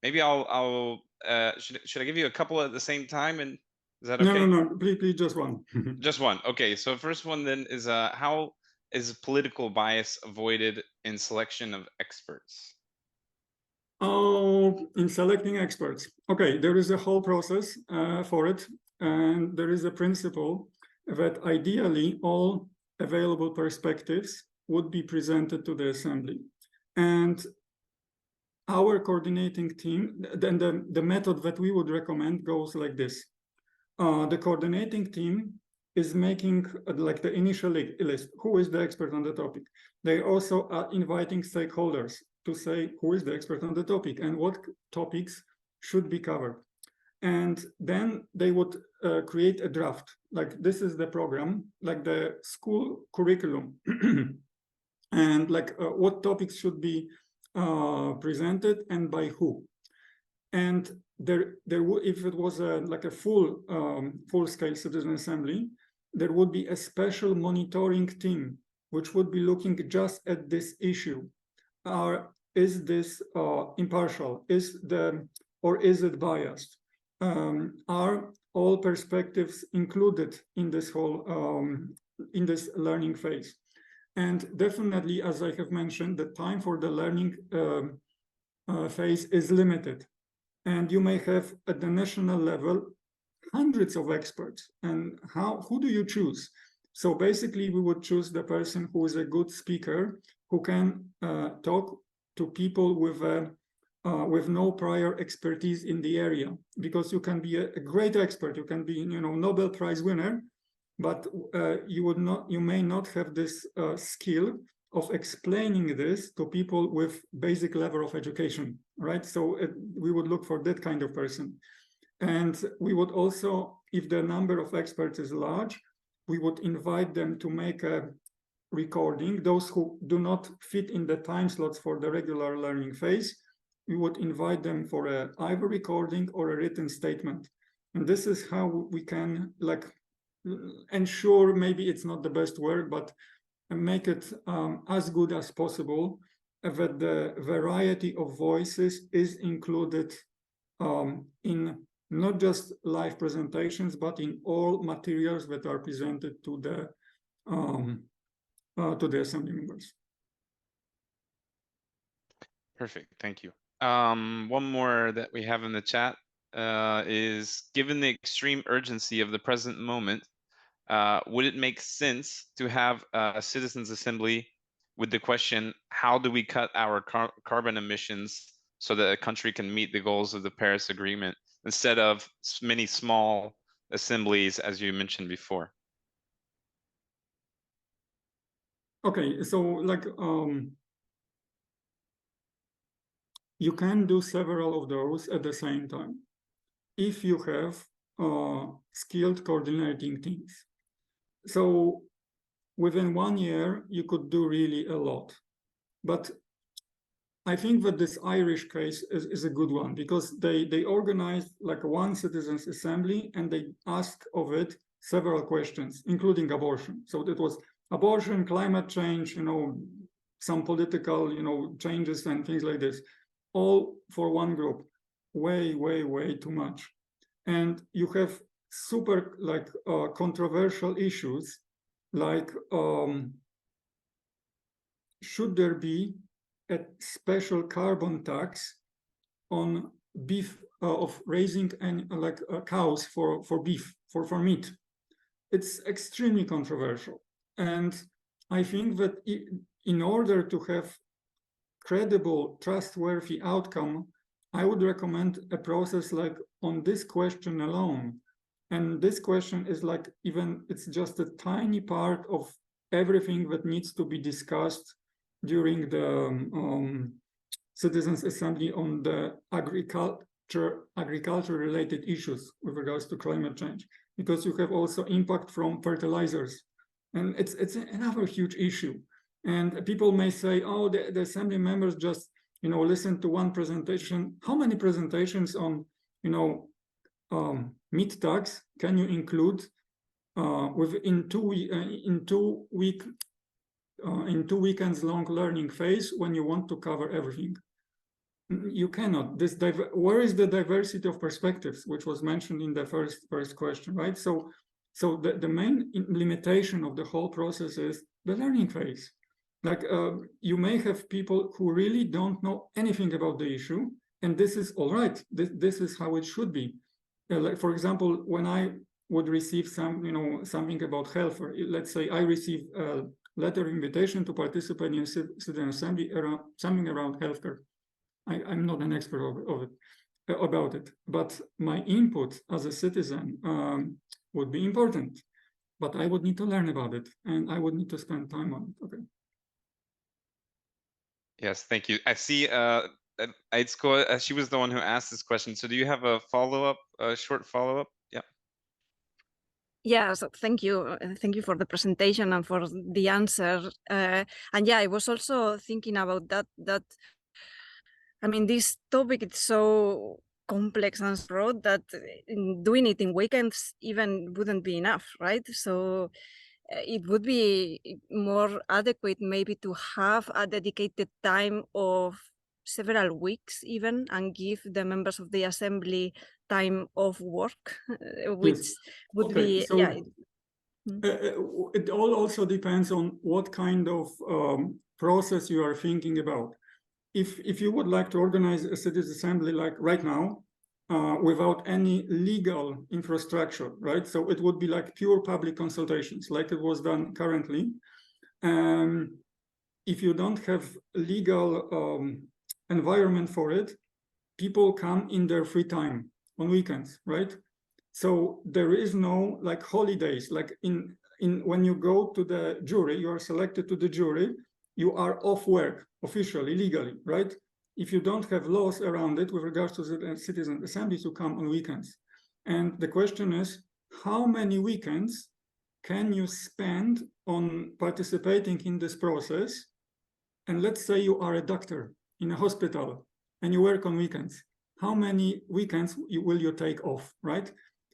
maybe I'll should I give you a couple at the same time? And is that okay? No, please, just one. Just one. Okay, so first one then is how is political bias avoided in selection of experts? Oh, in selecting experts. Okay, there is a whole process for it, and there is a principle that ideally all available perspectives would be presented to the assembly. And our coordinating team, then the method that we would recommend goes like this. The coordinating team is making like the initial list, who is the expert on the topic. They also are inviting stakeholders to say who is the expert on the topic and what topics should be covered. And then they would create a draft, like this is the program, like the school curriculum, and like what topics should be presented and by who. And there if it was like a full-scale citizen assembly, there would be a special monitoring team which would be looking just at this issue. Is this impartial? Or is it biased? Are all perspectives included in this whole in this learning phase? And definitely, as I have mentioned, the time for the learning phase is limited. And you may have at the national level hundreds of experts. And who do you choose? So basically, we would choose the person who is a good speaker, who can talk to people with no prior expertise in the area, because you can be a great expert, you can be, Nobel Prize winner, but you may not have this skill of explaining this to people with basic level of education, right? So we would look for that kind of person. And we would also, if the number of experts is large, we would invite them to make a recording. Those who do not fit in the time slots for the regular learning phase, we would invite them for either recording or a written statement. And this is how we can ensure, maybe it's not the best word, but make it as good as possible, that the variety of voices is included in not just live presentations, but in all materials that are presented to the assembly members. Perfect, thank you. One more that we have in the chat is, given the extreme urgency of the present moment, would it make sense to have a citizens assembly with the question, how do we cut our carbon emissions so that a country can meet the goals of the Paris Agreement, instead of many small assemblies, as you mentioned before? Okay, so you can do several of those at the same time if you have skilled coordinating teams. So within 1 year, you could do really a lot. But I think that this Irish case is a good one, because they organized like one citizens assembly and they asked of it several questions, including abortion. So it was abortion, climate change, some political, changes and things like this, all for one group. Way, way, way too much. And you have super controversial issues like should there be a special carbon tax on beef, of raising and cows for beef, for meat? It's extremely controversial. And I think that in order to have credible, trustworthy outcome, I would recommend a process like on this question alone. And this question is it's just a tiny part of everything that needs to be discussed during the Citizens Assembly on the agriculture-related issues with regards to climate change, because you have also impact from fertilizers. And it's another huge issue. And people may say, oh, the assembly members just, listen to one presentation. How many presentations on, meat tax can you include in 2 weekends long learning phase when you want to cover everything? You cannot. Where is the diversity of perspectives, which was mentioned in the first question, right? So the main limitation of the whole process is the learning phase. You may have people who really don't know anything about the issue, and this is all right. This is how it should be. For example, when I would receive something about health. Or let's say I receive a letter invitation to participate in a citizen assembly around something around healthcare. I'm not an expert about it, but my input as a citizen would be important. But I would need to learn about it, and I would need to spend time on it. Okay. Yes, thank you. I see Aitsuko, she was the one who asked this question. So do you have a follow-up, a short follow-up? Yeah. Yeah, so thank you for the presentation and for the answer. And yeah, I was also thinking about that. I mean, this topic is so complex and broad that doing it in weekends even wouldn't be enough, right? So it would be more adequate maybe to have a dedicated time of several weeks even, and give the members of the assembly time of work, which Yes. would Okay. be, So yeah. it all also depends on what kind of process you are thinking about. If you would like to organize a citizen assembly like right now, without any legal infrastructure, right? So it would be like pure public consultations, like it was done currently. If you don't have legal environment for it, people come in their free time on weekends, right? So there is no like holidays, like in when you go to the jury, you are selected to the jury, you are off work officially, legally, right? If you don't have laws around it with regards to the citizen assemblies, you come on weekends. And the question is, how many weekends can you spend on participating in this process? And let's say you are a doctor in a hospital and you work on weekends. How many weekends will you take off, right?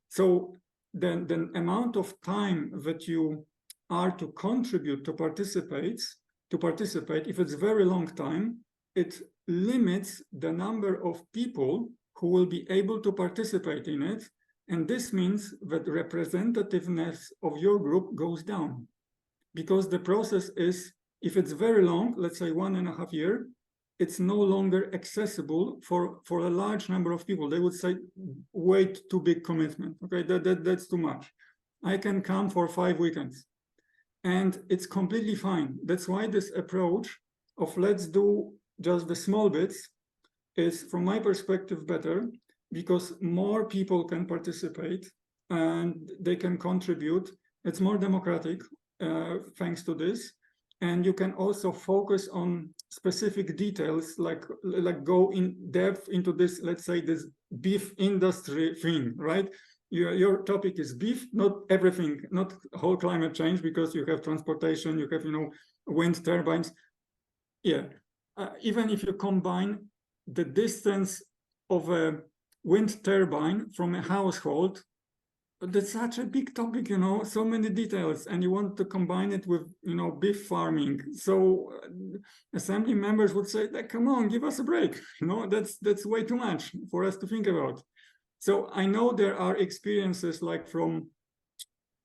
So then the amount of time that you are to contribute to participate, if it's a very long time, it limits the number of people who will be able to participate in it. And this means that representativeness of your group goes down, because the process is, if it's very long, let's say 1.5 years, it's no longer accessible for a large number of people. They would say, wait, too big commitment. Okay, that's too much. I can come for 5 weekends. And it's completely fine. That's why this approach of let's do just the small bits is, from my perspective, better, because more people can participate and they can contribute. It's more democratic thanks to this. And you can also focus on specific details, like go in depth into this, let's say, this beef industry thing, right? Your topic is beef, not everything, not whole climate change, because you have transportation, you have, wind turbines. Yeah, even if you combine the distance of a wind turbine from a household, that's such a big topic, so many details, and you want to combine it with, beef farming. So assembly members would say, come on, give us a break. That's way too much for us to think about. So I know there are experiences, like from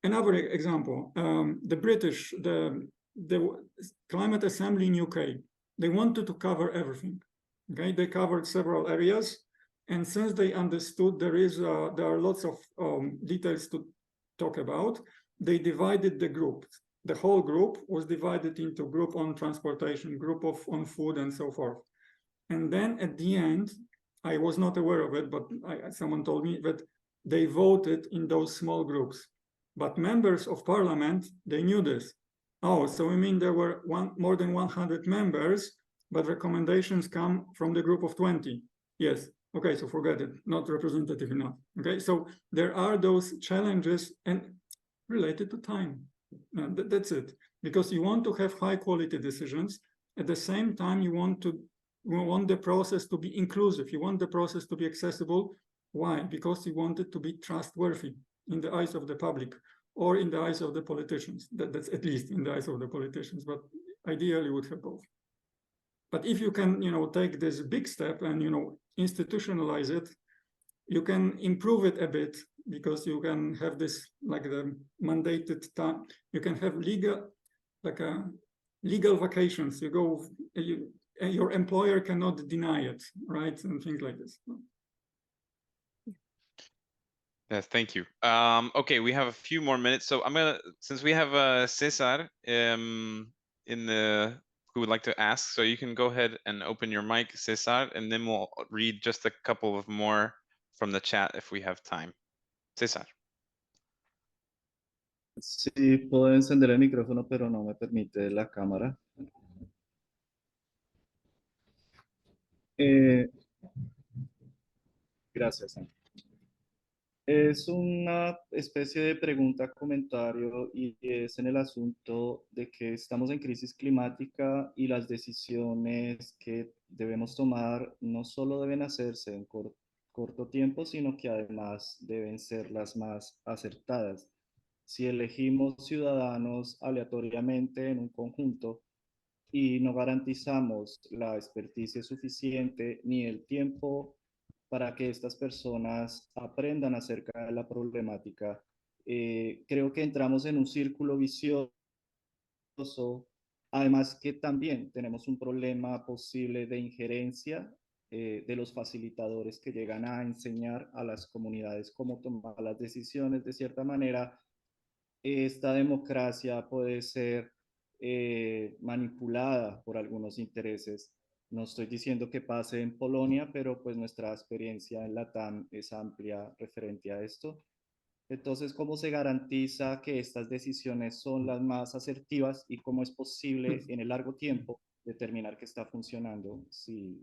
another example, the British, the Climate Assembly in UK, they wanted to cover everything. Okay, they covered several areas. And since they understood there are lots of details to talk about, they divided the group. The whole group was divided into group on transportation, group on food, and so forth. And then at the end, I was not aware of it, but someone told me that they voted in those small groups. But members of parliament, they knew this. Oh, so we mean there were more than 100 members, but recommendations come from the group of 20. Yes. Okay, so forget it, not representative enough. Okay, so there are those challenges and related to time. That's it. Because you want to have high quality decisions. At the same time, you want the process to be inclusive. You want the process to be accessible. Why? Because you want it to be trustworthy in the eyes of the public, or in the eyes of the politicians. That's at least in the eyes of the politicians, but ideally you would have both. But if you can, take this big step and, institutionalize it, you can improve it a bit, because you can have this, like the mandated time. You can have legal vacations. Your employer cannot deny it, right? And things like this. Yes, thank you. Okay, we have a few more minutes, so since we have Cesar who would like to ask, so you can go ahead and open your mic, Cesar, and then we'll read just a couple of more from the chat if we have time. Cesar. Sí, puedo encender el micrófono, pero no me permite la cámara. Gracias. Es una especie de pregunta-comentario y es en el asunto de que estamos en crisis climática y las decisiones que debemos tomar no solo deben hacerse en corto tiempo, sino que además deben ser las más acertadas. Si elegimos ciudadanos aleatoriamente en un conjunto y no garantizamos la experticia suficiente ni el tiempo para que estas personas aprendan acerca de la problemática, creo que entramos en un círculo vicioso. Además que también tenemos un problema posible de injerencia de los facilitadores que llegan a enseñar a las comunidades cómo tomar las decisiones. De cierta manera, esta democracia puede ser manipulada por algunos intereses. No estoy diciendo que pase en Polonia, pero pues nuestra experiencia en LATAM es amplia referente a esto. Entonces, ¿cómo se garantiza que estas decisiones son las más asertivas y cómo es posible en el largo tiempo determinar que está funcionando? Sí,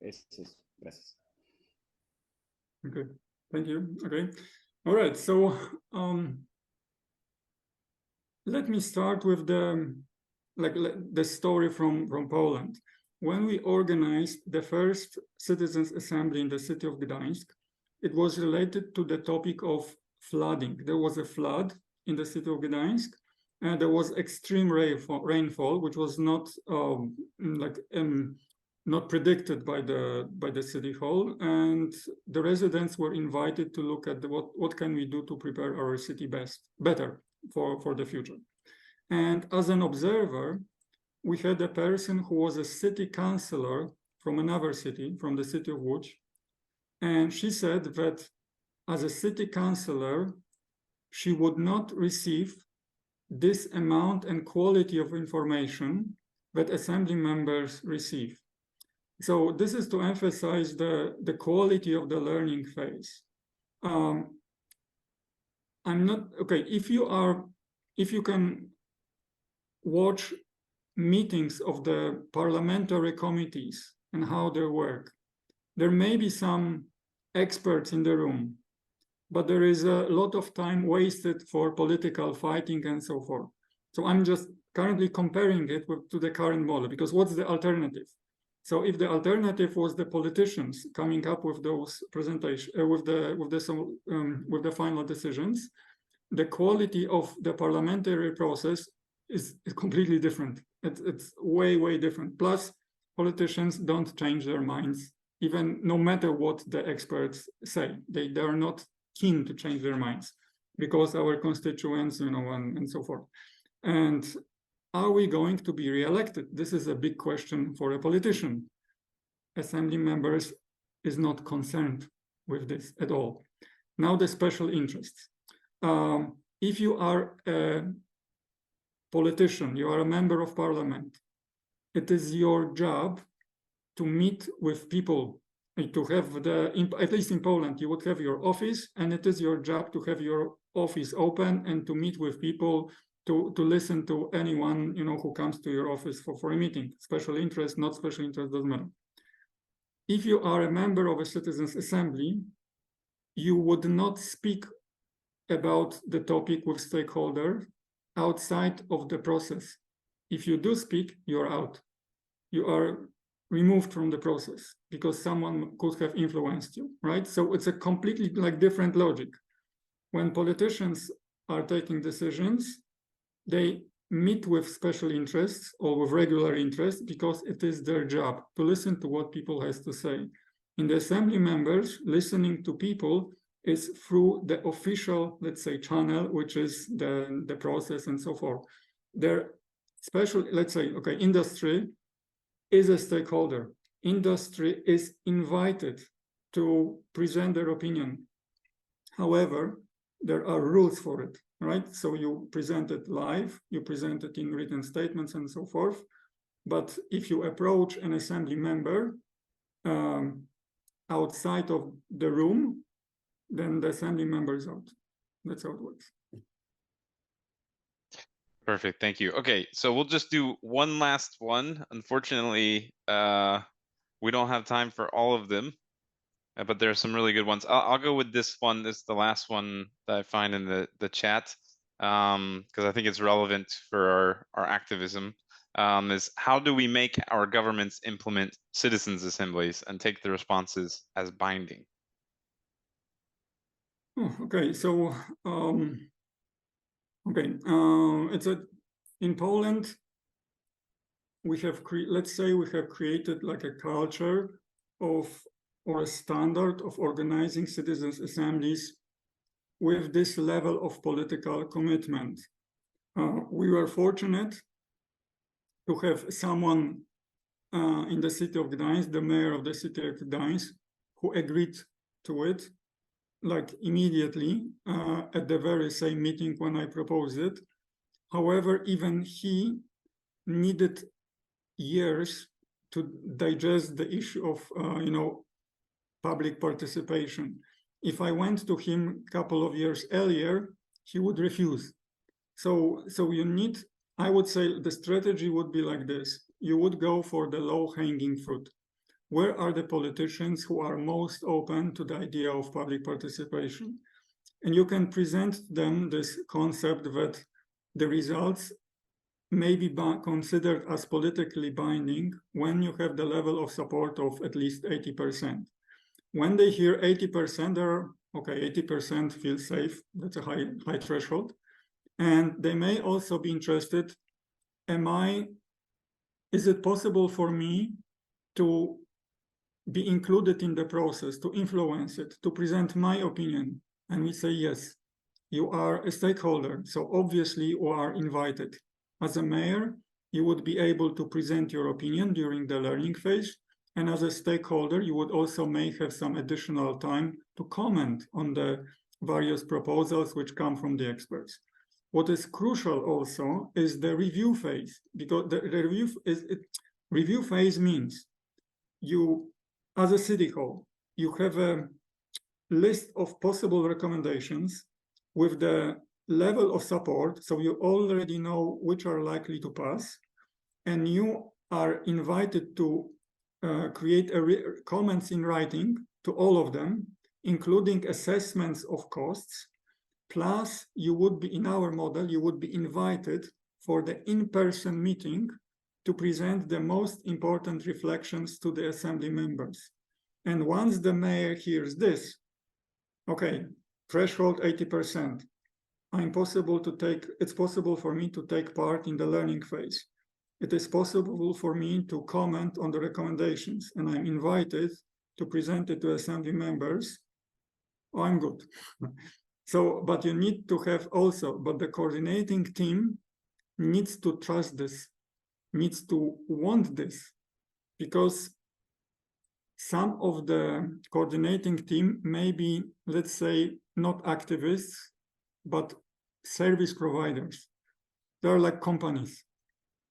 es eso. Gracias. Okay, thank you. Okay, all right. So let me start with the story from Poland. When we organized the first citizens' assembly in the city of Gdańsk, it was related to the topic of flooding. There was a flood in the city of Gdańsk, and there was extreme rainfall, which was not not predicted by the city hall, and the residents were invited to look at what can we do to prepare our city better for the future. And as an observer, we had a person who was a city councillor from another city, from the city of Łódź, and she said that as a city councillor, she would not receive this amount and quality of information that assembly members receive. So this is to emphasize the quality of the learning phase. I'm not, okay, if you can watch meetings of the parliamentary committees and how they work, there may be some experts in the room, but there is a lot of time wasted for political fighting and so forth. So I'm just currently comparing it to the current model, because what's the alternative? So if the alternative was the politicians coming up with those presentations, with the final decisions, the quality of the parliamentary process is completely different. It's way different. Plus, politicians don't change their minds, even no matter what the experts say. They are not keen to change their minds because our constituents, and so forth. And are we going to be re-elected? This is a big question for a politician. Assembly members is not concerned with this at all. Now the special interests. If you are a politician, you are a member of parliament, it is your job to meet with people, to have at least in Poland, you would have your office, and it is your job to have your office open and to meet with people, to listen to anyone, who comes to your office for a meeting. Special interest, not special interest, doesn't matter. If you are a member of a citizens' assembly, you would not speak about the topic with stakeholders outside of the process. If you do speak, you're out. You are removed from the process because someone could have influenced you, right? So it's a completely different logic. When politicians are taking decisions, they meet with special interests or with regular interests because it is their job to listen to what people has to say. In the assembly members, listening to people is through the official, let's say, channel, which is the process and so forth. Their special, let's say, okay, industry is a stakeholder. Industry is invited to present their opinion. However, there are rules for it, right? So you present it live, you present it in written statements and so forth. But if you approach an assembly member outside of the room, then the assembly member is out. That's how it works. Perfect, thank you. Okay, so we'll just do one last one. Unfortunately, we don't have time for all of them, but there are some really good ones. I'll go with this one. This is the last one that I find in the chat, because I think it's relevant for our activism. Is how do we make our governments implement citizens' assemblies and take the responses as binding? Oh, okay, so it's in Poland. We have let's say we have created like a culture of or a standard of organizing citizens' assemblies with this level of political commitment. We were fortunate to have someone in the city of Gdańsk, the mayor of the city of Gdańsk, who agreed to it, like immediately at the very same meeting when I proposed it. However, even he needed years to digest the issue of, public participation. If I went to him a couple of years earlier, he would refuse. So you need, I would say the strategy would be like this. You would go for the low-hanging fruit. Where are the politicians who are most open to the idea of public participation? And you can present them this concept that the results may be considered as politically binding when you have the level of support of at least 80%. When they hear 80%, they're okay, 80% feel safe. That's a high threshold. And they may also be interested, is it possible for me to be included in the process, to influence it, to present my opinion? And we say, yes, you are a stakeholder. So obviously you are invited. As a mayor, you would be able to present your opinion during the learning phase. And as a stakeholder, you would also may have some additional time to comment on the various proposals which come from the experts. What is crucial also is the review phase, because the review phase means you, as a city hall, you have a list of possible recommendations with the level of support, so you already know which are likely to pass, and you are invited to create comments in writing to all of them, including assessments of costs. Plus, you would be, in our model, you would be invited for the in-person meeting to present the most important reflections to the assembly members. And once the mayor hears this, okay, threshold 80%, it's possible for me to take part in the learning phase. It is possible for me to comment on the recommendations, and I'm invited to present it to assembly members. Oh, I'm good. So, but you need to have also, but the coordinating team needs to trust this, needs to want this, because some of the coordinating team may be, let's say, not activists, but service providers. They're like companies,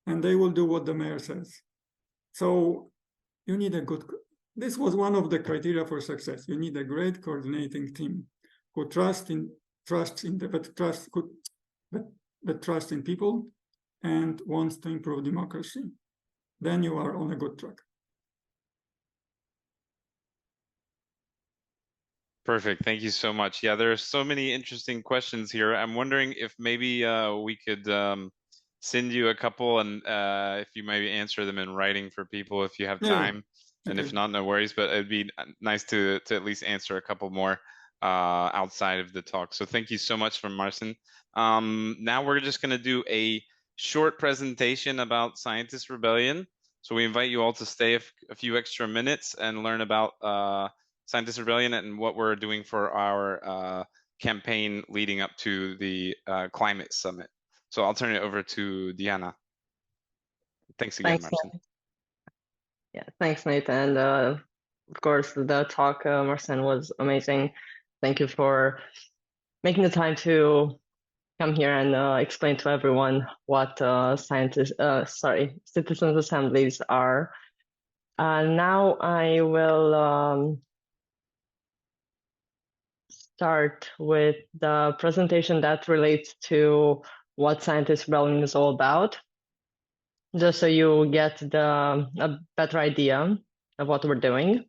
and they will do what the mayor says. So you need a good, this was one of the criteria for success. You need a great coordinating team who trusts in people and wants to improve democracy. Then you are on a good track. Perfect. Thank you so much. Yeah, there are so many interesting questions here. I'm wondering if maybe we could send you a couple, and if you maybe answer them in writing for people if you have time. Yeah. And if not, no worries. But it'd be nice to at least answer a couple more outside of the talk. So thank you so much from Marcin. Now we're just going to do a short presentation about Scientist Rebellion. So we invite you all to stay a few extra minutes and learn about Scientist Rebellion and what we're doing for our campaign leading up to the climate summit. So I'll turn it over to Diana. Thanks again, Marcin. Yeah, thanks, Nate. And of course, the talk, Marcin, was amazing. Thank you for making the time to come here and explain to everyone what citizens assemblies are. Now I will start with the presentation that relates to what Scientist Rebellion is all about, just so you get a better idea of what we're doing.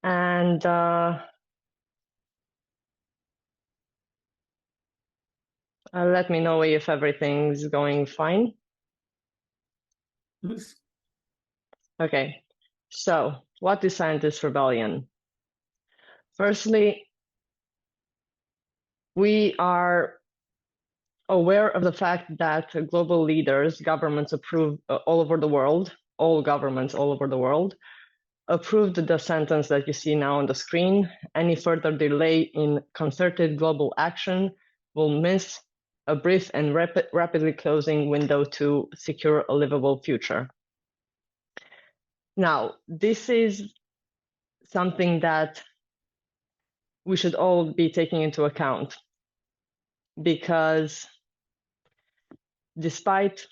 And let me know if everything's going fine. Yes. Okay, so what is Scientist Rebellion? Firstly, we are aware of the fact that global leaders, governments all over the world, all governments all over the world, approved the sentence that you see now on the screen. Any further delay in concerted global action will miss a brief and rapidly closing window to secure a livable future. Now, this is something that we should all be taking into account, because despite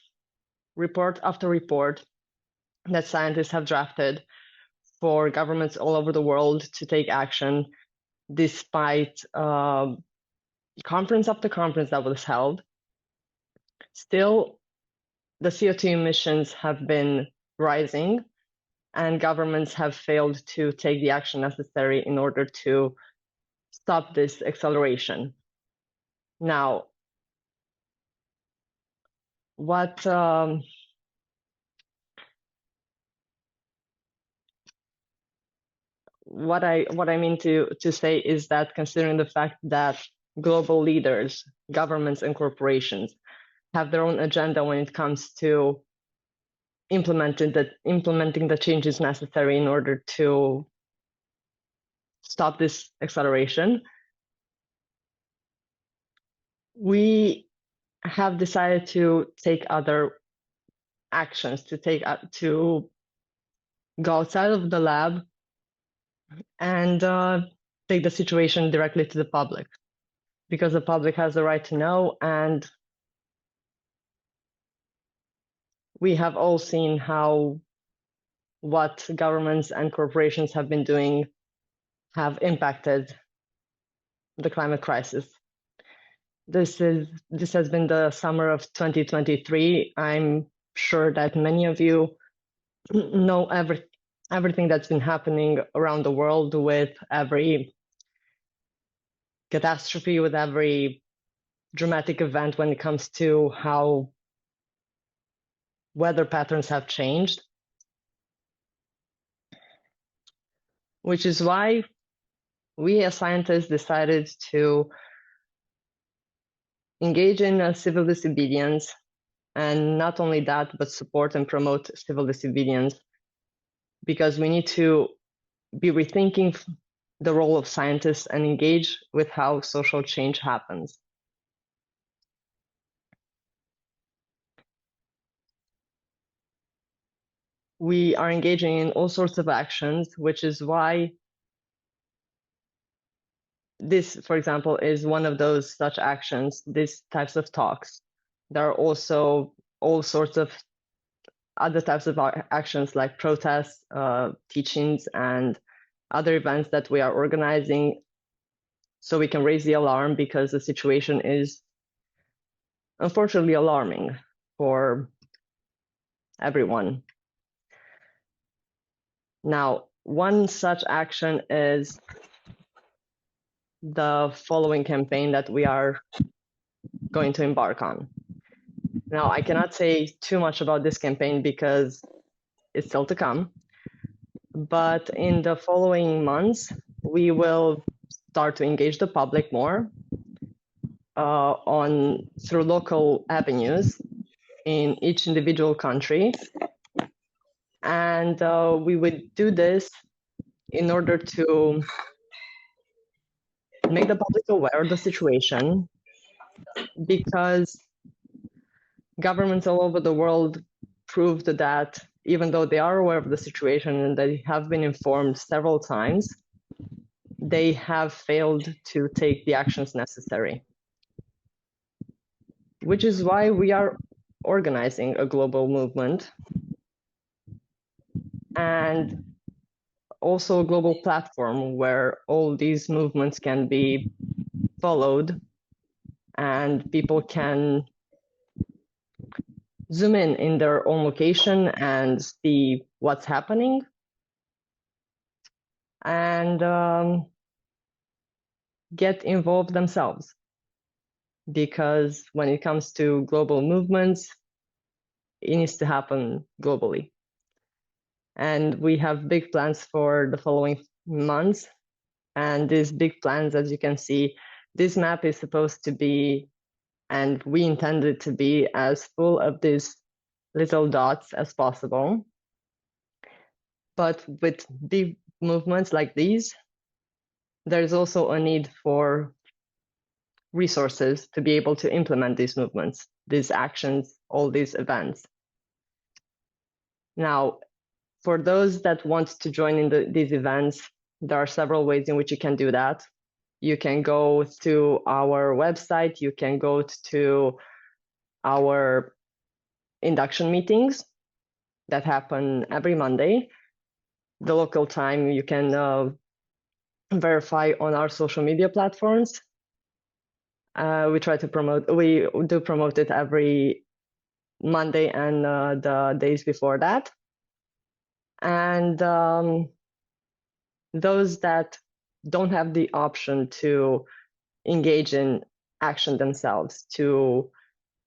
report after report that scientists have drafted for governments all over the world to take action, despite conference after conference that was held, still the CO2 emissions have been rising, and governments have failed to take the action necessary in order to stop this acceleration. Now, what I mean to say is that, considering the fact that global leaders, governments, and corporations have their own agenda when it comes to implementing the changes necessary in order to stop this acceleration, we have decided to take other actions, to go outside of the lab and take the situation directly to the public, because the public has the right to know, and we have all seen how what governments and corporations have been doing have impacted the climate crisis. This has been the summer of 2023. I'm sure that many of you know everything that's been happening around the world, with every catastrophe, with every dramatic event when it comes to how weather patterns have changed. Which is why we as scientists decided to engage in civil disobedience, and not only that, but support and promote civil disobedience, because we need to be rethinking the role of scientists and engage with how social change happens. We are engaging in all sorts of actions, which is why this, for example, is one of those such actions, these types of talks. There are also all sorts of other types of actions like protests, teachings, and other events that we are organizing so we can raise the alarm, because the situation is unfortunately alarming for everyone. Now, one such action is the following campaign that we are going to embark on. Now, I cannot say too much about this campaign because it's still to come, but in the following months, we will start to engage the public more through local avenues in each individual country. And we would do this in order to make the public aware of the situation, because governments all over the world proved that even though they are aware of the situation and they have been informed several times, they have failed to take the actions necessary. Which is why we are organizing a global movement and also a global platform where all these movements can be followed and people can zoom in their own location and see what's happening. And get involved themselves. Because when it comes to global movements, it needs to happen globally. And we have big plans for the following months. And these big plans, as you can see, this map is supposed to be, and we intend it to be, as full of these little dots as possible. But with big movements like these, there's also a need for resources to be able to implement these movements, these actions, all these events. Now, for those that want to join in these events, there are several ways in which you can do that. You can go to our website, you can go to our induction meetings that happen every Monday. The local time you can verify on our social media platforms. We do promote it every Monday and the days before that. And those that don't have the option to engage in action themselves, to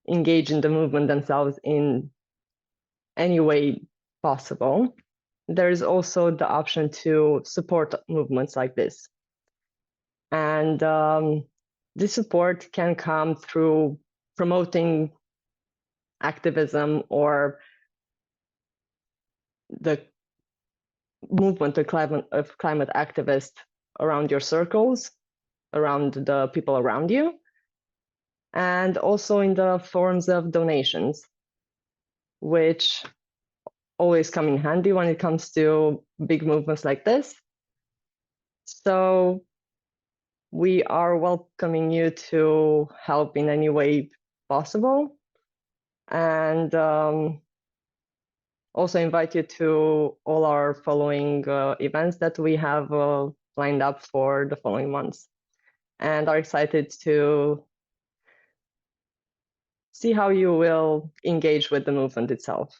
engage in the movement themselves in any way possible, there is also the option to support movements like this. And this support can come through promoting activism or the movement of climate activists around your circles, around the people around you, and also in the forms of donations, which always come in handy when it comes to big movements like this. So we are welcoming you to help in any way possible, and also invite you to all our following events that we have lined up for the following months, and are excited to see how you will engage with the movement itself.